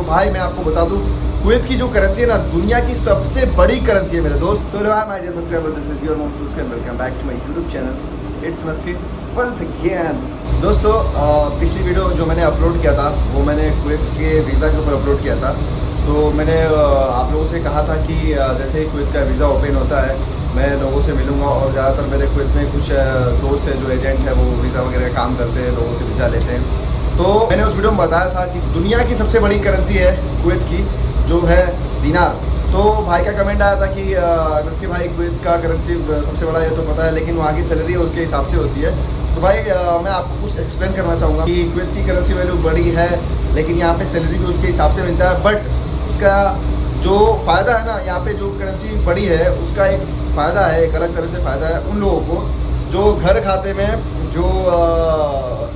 भाई मैं आपको बता दूं, कुवैत की जो करेंसी है ना, दुनिया की सबसे बड़ी करेंसी है मेरे दोस्त। So my dear subscriber, this is your Mohammed and welcome back to my YouTube channel it's Makki once again. दोस्तों पिछली वीडियो जो मैंने अपलोड किया था वो मैंने कुवैत के वीज़ा के ऊपर अपलोड किया था। तो मैंने आप लोगों से कहा था कि जैसे ही कुवैत का वीज़ा ओपन होता है मैं लोगों से मिलूंगा, और ज़्यादातर मेरे कुवैत में कुछ दोस्त हैं जो एजेंट है, वो वीज़ा वगैरह काम करते हैं, लोगों से वीज़ा लेते हैं। तो मैंने उस वीडियो में बताया था कि दुनिया की सबसे बड़ी करेंसी है कुवैत की, जो है दिनार। तो भाई का कमेंट आया था कि भाई कुवैत का करेंसी सबसे बड़ा है तो पता है, लेकिन वहाँ की सैलरी है उसके हिसाब से होती है। तो भाई मैं आपको कुछ एक्सप्लेन करना चाहूँगा कि कुवैत की करेंसी वैल्यू बड़ी है, लेकिन यहाँ पे सैलरी भी उसके हिसाब से मिलता है। बट उसका जो फ़ायदा है ना, यहाँ पे जो करेंसी बड़ी है उसका एक फ़ायदा है, एक अलग तरह से फ़ायदा है उन लोगों को जो घर खाते में, जो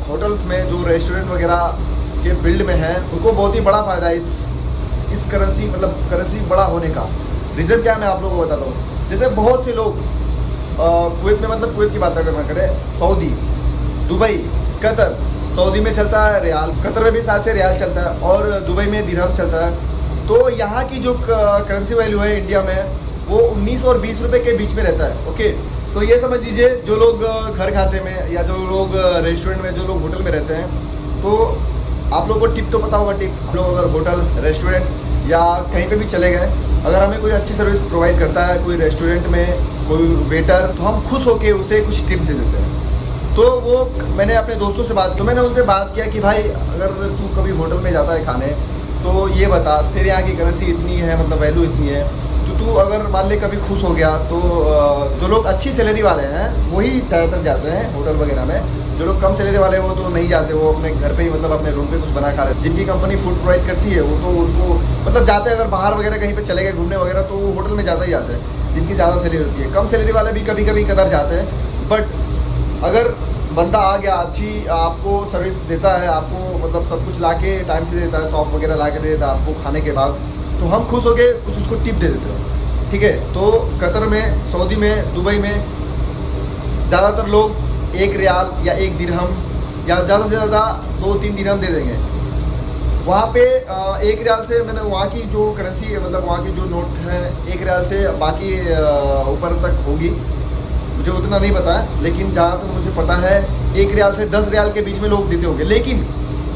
होटल्स में, जो रेस्टोरेंट वगैरह के फील्ड में है, उनको बहुत ही बड़ा फ़ायदा है इस करेंसी, मतलब करेंसी बड़ा होने का। रीज़न क्या है मैं आप लोगों को बताता हूँ। जैसे बहुत से लोग कुवैत में, मतलब कुवैत की बात अगर मैं करें, सऊदी, दुबई, कतर, सऊदी में चलता है रियाल, कतर में भी साथ से रियाल चलता है, और दुबई में दिरहम चलता है। तो यहाँ की जो करेंसी वैल्यू है इंडिया में वो 19 और 20 रुपए के बीच में रहता है। ओके, तो ये समझ लीजिए जो लोग घर खाते में, या जो लोग रेस्टोरेंट में, जो लोग होटल में रहते हैं, तो आप लोगों को टिप तो पता होगा। टिप, हम लोग अगर होटल, रेस्टोरेंट या कहीं पे भी चले गए, अगर हमें कोई अच्छी सर्विस प्रोवाइड करता है, कोई रेस्टोरेंट में कोई वेटर, तो हम खुश होके उसे कुछ टिप दे देते हैं। तो वो मैंने अपने दोस्तों से बात की, तो मैंने उनसे बात किया कि भाई अगर तू कभी होटल में जाता है खाने, तो ये बता तेरे यहाँ की करेंसी इतनी है, मतलब वैल्यू इतनी है, तो तू अगर मान ले कभी खुश हो गया, तो जो लोग अच्छी सैलरी वाले हैं वही ज़्यादातर जाते हैं होटल वगैरह में। जो लोग कम सैलरी वाले हैं वो तो नहीं जाते, वो अपने घर पे ही, मतलब अपने रूम पे कुछ बना खा रहे हैं। जिनकी कंपनी फूड प्रोवाइड करती है वो तो उनको मतलब जाते हैं, अगर बाहर वगैरह कहीं पे चले गए घूमने वगैरह, तो वो होटल में ज़्यादा ही जाते हैं जिनकी ज़्यादा सैलरी होती है। कम सैलरी वाले भी कभी कभी कदर जाते हैं। बट अगर बंदा आ गया, अच्छी आपको सर्विस देता है, आपको मतलब सब कुछ ला के टाइम से देता है, सॉफ्ट वगैरह ला के दे देता है आपको खाने के बाद, तो हम खुश हो के कुछ उसको टिप दे देते हैं। ठीक है, तो कतर में, सऊदी में, दुबई में ज़्यादातर लोग 1 रियाल या 1 दिरहम या ज़्यादा से ज़्यादा 2-3 दिरहम दे देंगे। वहाँ पे 1 रियाल से, मैंने वहाँ की जो करेंसी है, मतलब वहाँ की जो नोट है 1 रियाल से बाकी ऊपर तक होगी, मुझे उतना नहीं पता है, लेकिन जहाँ तक मुझे पता है 1 रियाल से 10 रियाल के बीच में लोग देते होंगे। लेकिन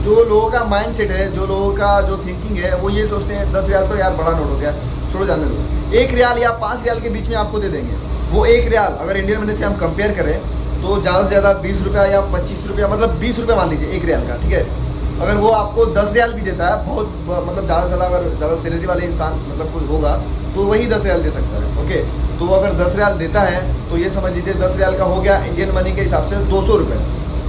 जो लोगों का माइंड सेट है, जो लोगों का जो थिंकिंग है, वो ये सोचते हैं 10 रियाल तो यार बड़ा नोट हो गया, छोड़ो जाने दो, 1 रियाल या 5 रियाल के बीच में आपको दे देंगे। वो 1 रियाल अगर इंडियन मनी से हम कंपेयर करें तो ज़्यादा से ज़्यादा 20 रुपया या 25 रुपया, मतलब 20 रुपये मान लीजिए 1 रियाल का। ठीक है, अगर वो आपको 10 रियाल भी देता है, बहुत मतलब ज़्यादा से ज़्यादा अगर ज़्यादा सैलरी वाले इंसान मतलब कोई होगा तो वही 10 रियाल दे सकता है। ओके, तो अगर 10 रियाल देता है तो ये समझ लीजिए 10 रियाल का हो गया इंडियन मनी के हिसाब से 200 रुपये।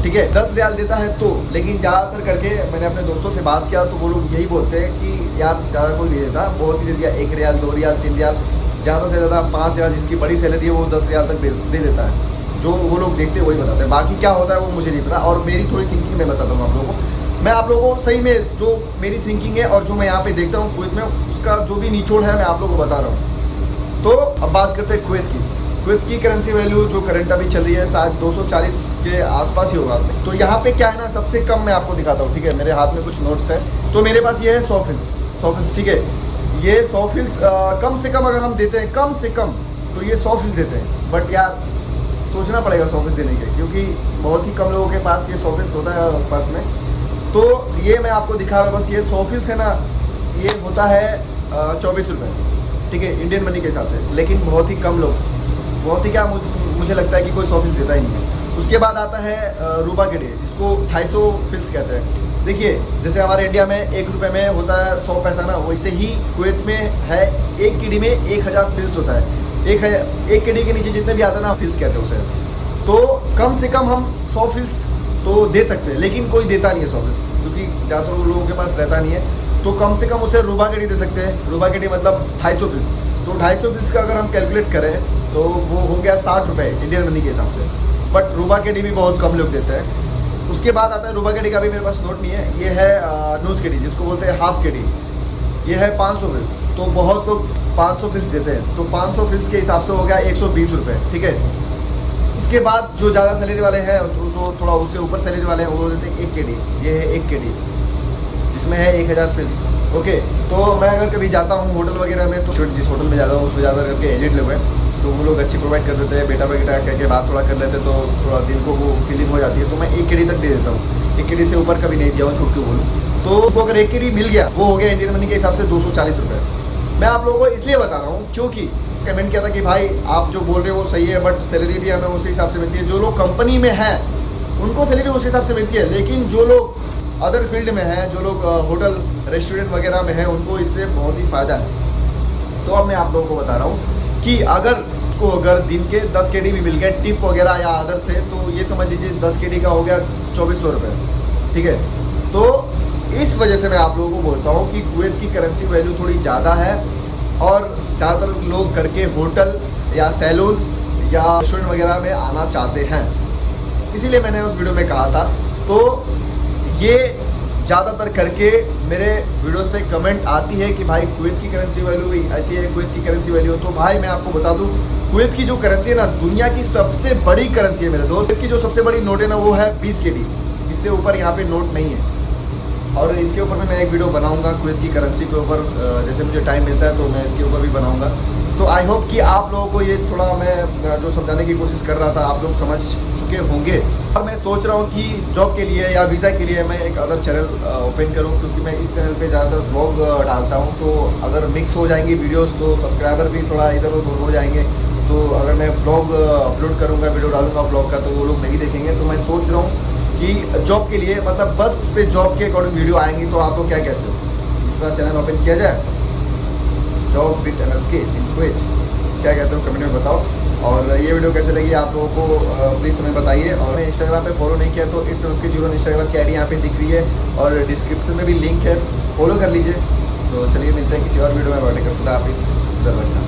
ठीक है, 10 रियाल देता है तो। लेकिन ज़्यादातर करके मैंने अपने दोस्तों से बात किया तो वो लोग यही बोलते हैं कि यार ज़्यादा कोई नहीं देता, बहुत ही दे दिया, 1 रियाल, 2 रियाल, 3 रियाल, ज़्यादा से ज़्यादा 5 रियाल, जिसकी बड़ी सैलरी है वो 10 रियाल तक दे देता है। जो वो लोग देखते हैं वही बताते हैं, बाकी क्या होता है वो मुझे नहीं पता। और मेरी थोड़ी थिंकिंग मैं बताता हूँ आप लोगों को। मैं आप लोगों को सही में जो मेरी थिंकिंग है और जो मैं यहाँ पे देखता हूँ कुवैत में, उसका जो भी निचोड़ है मैं आप लोगों को बता रहा हूँ। तो अब बात करते हैं कुवैत की। कुवैत की करेंसी वैल्यू जो करंट अभी चल रही है शायद 240 के आसपास ही होगा। तो यहाँ पे क्या है ना, सबसे कम मैं आपको दिखाता हूँ। ठीक है, मेरे हाथ में कुछ नोट्स है, तो मेरे पास ये है 100 फिल्स। ठीक है, ये 100 फिल्स कम से कम अगर हम देते हैं, कम से कम तो ये 100 फिल्स देते हैं। बट यार सोचना पड़ेगा 100 फिल्स देने के, क्योंकि बहुत ही कम लोगों के पास ये 100 फिल्स होता है पर्स में। तो ये मैं आपको दिखा रहा हूँ बस। ये 100 फिल्स है ना, ये होता है 24 रुपये। ठीक है, इंडियन मनी के हिसाब से। लेकिन बहुत ही कम लोग, बहुत ही क्या, मुझे लगता है कि कोई 100 फिल्स देता ही नहीं है। उसके बाद आता है रूबा के डे, जिसको 250 फिल्स कहते हैं। देखिए, जैसे हमारे इंडिया में 1 रुपये में होता है 100 पैसा ना, वैसे ही कुवैत में है 1 कीडी में 1000 फिल्स होता है। एक कीडी के नीचे जितने भी आता है ना, फिल्स कहते हैं उसे। तो कम से कम हम 100 फिल्स तो दे सकते हैं, लेकिन कोई देता नहीं है 100 फिल्स, क्योंकि ज़्यादातर लोगों के पास रहता नहीं है। तो कम से कम उसे रूबा के डी दे सकते हैं। रूबा के डी मतलब 250 फिल्स। तो 250 फिल्स का अगर हम कैलकुलेट करें तो वो हो गया 60 रुपये इंडियन मनी के हिसाब से। बट रूबा के डी भी बहुत कम लोग देते हैं। उसके बाद आता है, रूबा के डी का भी मेरे पास नोट नहीं है, ये है नूस के डी, जिसको बोलते हैं हाफ के डी। ये है 500 फिल्स। तो बहुत लोग 500 फिल्स देते हैं, तो 500 फिल्स के हिसाब से हो गया 120 रुपये। ठीक है, उसके बाद जो ज़्यादा सैलरी वाले हैं, जो थोड़ा उससे ऊपर सैलरी वाले हैं, वो देते हैं 1 KD। ये है 1 KD, जिसमें है 1000 फिल्स। ओके, तो मैं अगर कभी जाता हूँ होटल वगैरह में, तो जिस होटल में जाता हूँ उसमें ज़्यादा करके एजेड लोग हैं, तो वो लोग अच्छी प्रोवाइड कर देते हैं, बेटा बेटा कह के बात थोड़ा कर लेते, तो थोड़ा दिल को वो फीलिंग हो जाती है। तो मैं 1 केडी तक दे देता हूँ, 1 केडी से ऊपर कभी नहीं दिया हूँ, झूठ क्यों बोलूँ। तो वो अगर 1 केडी मिल गया, वो हो गया इंडियन मनी के हिसाब से 240 रुपये। मैं आप लोगों को इसलिए बता रहा हूँ क्योंकि कमेंट किया था कि भाई आप जो बोल रहे हो वो सही है, बट सैलरी भी हमें उसी हिसाब से मिलती है। जो लोग कंपनी में हैं उनको सैलरी उस हिसाब से मिलती है, लेकिन जो लोग अदर फील्ड में हैं, जो लोग होटल रेस्टोरेंट वगैरह में हैं, उनको इससे बहुत ही फ़ायदा है। तो अब मैं आप लोगों को बता रहा हूँ कि अगर दिन के 10 केडी भी मिल गए टिप वगैरह या अदर से, तो ये समझ लीजिए 10 केडी का हो गया 2400 रुपये, ठीक है। तो इस वजह से मैं आप लोगों को बोलता हूँ कि कुवैत की करेंसी वैल्यू थोड़ी ज़्यादा है, और ज़्यादातर लोग करके होटल या सैलून या रेस्टोरेंट वगैरह में आना चाहते हैं, इसीलिए मैंने उस वीडियो में कहा था। तो ये ज़्यादातर करके मेरे वीडियोस पे कमेंट आती है कि भाई कुवैत की करेंसी वैल्यू ऐसी है, कुवैत की करेंसी वैल्यू। तो भाई मैं आपको बता दूं, कुवैत की जो करेंसी है ना, दुनिया की सबसे बड़ी करेंसी है मेरे दोस्त। कुवैत की जो सबसे बड़ी नोट है ना, वो है 20 केडी, इससे ऊपर यहाँ पे नोट नहीं है। और इसके ऊपर में मैं एक वीडियो बनाऊंगा कुवैत की करेंसी के ऊपर, जैसे मुझे टाइम मिलता है तो मैं इसके ऊपर भी बनाऊंगा। तो आई होप कि आप लोगों को ये थोड़ा मैं जो समझाने की कोशिश कर रहा था आप लोग समझ चुके होंगे। और मैं सोच रहा हूँ कि जॉब के लिए या वीज़ा के लिए मैं एक अदर चैनल ओपन करूँ, क्योंकि मैं इस चैनल पे ज़्यादातर व्लॉग डालता हूँ। तो अगर मिक्स हो जाएंगी वीडियोस तो सब्सक्राइबर भी थोड़ा इधर उधर हो जाएंगे। तो अगर मैं ब्लॉग अपलोड करूँगा, वीडियो डालूंगा ब्लॉग का, तो वो लोग नहीं देखेंगे। तो मैं सोच रहा हूँ कि जॉब के लिए, मतलब बस उस पर जॉब के अकॉर्डिंग वीडियो आएंगी। तो आप लोग क्या कहते हो, दूसरा चैनल ओपन किया जाए, job with MFK in Kuwait, क्या कहते हो कमेंट में बताओ। और ये वीडियो कैसे लगी आप लोगों को प्लीज़ हमें बताइए। और मैं इंस्टाग्राम पे फॉलो नहीं किया तो इट्स MFK 0 इंस्टाग्राम की आईडी यहाँ पे दिख रही है, और डिस्क्रिप्शन में भी लिंक है, फॉलो कर लीजिए। तो चलिए मिलते हैं किसी और वीडियो में, बातें करते हैं आप इस